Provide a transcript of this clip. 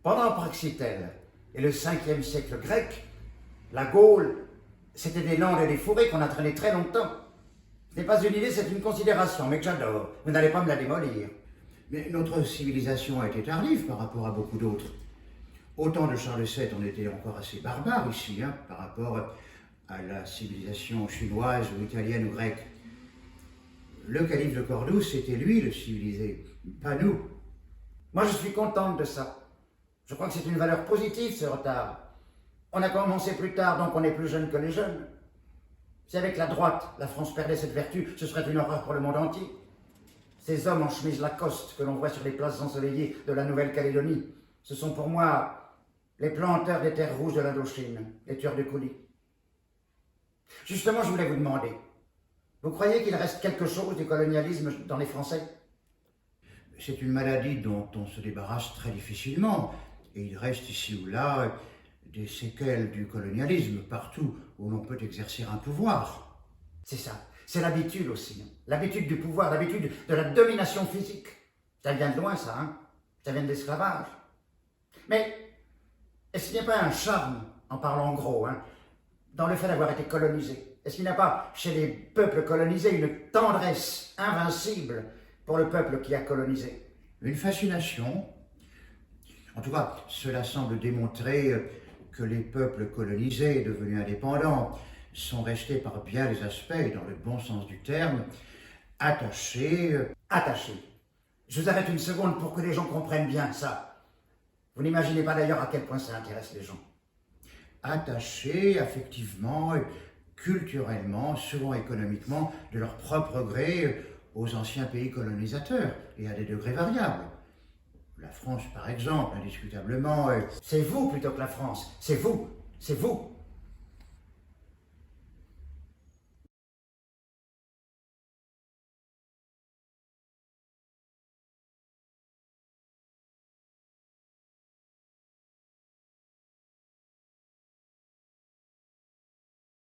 Pendant Praxitèle et le 5e siècle grec, la Gaule, c'était des landes et des forêts qu'on a traînées très longtemps. Ce n'est pas une idée, c'est une considération, mais que j'adore. Vous n'allez pas me la démolir. Mais notre civilisation a été tardive par rapport à beaucoup d'autres. Au temps de Charles VII, on était encore assez barbare ici, par rapport à la civilisation chinoise ou italienne ou grecque. Le calife de Cordoue, c'était lui le civilisé, pas nous. Moi, je suis contente de ça. Je crois que c'est une valeur positive, ce retard. On a commencé plus tard, donc on est plus jeune que les jeunes. Si avec la droite, la France perdait cette vertu, ce serait une horreur pour le monde entier. Ces hommes en chemise Lacoste que l'on voit sur les places ensoleillées de la Nouvelle-Calédonie, ce sont pour moi les planteurs des terres rouges de l'Indochine, les tueurs de coulis. Justement, je voulais vous demander, vous croyez qu'il reste quelque chose du colonialisme dans les Français? C'est une maladie dont on se débarrasse très difficilement, et il reste ici ou là des séquelles du colonialisme partout où l'on peut exercer un pouvoir. C'est ça, c'est l'habitude aussi. L'habitude du pouvoir, l'habitude de la domination physique. Ça vient de loin, ça, hein? Ça vient de l'esclavage. Mais est-ce qu'il n'y a pas un charme, en parlant gros, dans le fait d'avoir été colonisé? Est-ce qu'il n'y a pas, chez les peuples colonisés, une tendresse invincible pour le peuple qui a colonisé? Une fascination. En tout cas, cela semble démontrer que les peuples colonisés, devenus indépendants, sont restés par bien des aspects, dans le bon sens du terme, attachés. Attachés. Je vous arrête une seconde pour que les gens comprennent bien ça. Vous n'imaginez pas d'ailleurs à quel point ça intéresse les gens. Attachés affectivement, culturellement, souvent économiquement, de leur propre gré aux anciens pays colonisateurs, et à des degrés variables. La France, par exemple, indiscutablement. C'est vous plutôt que la France. C'est vous. C'est vous.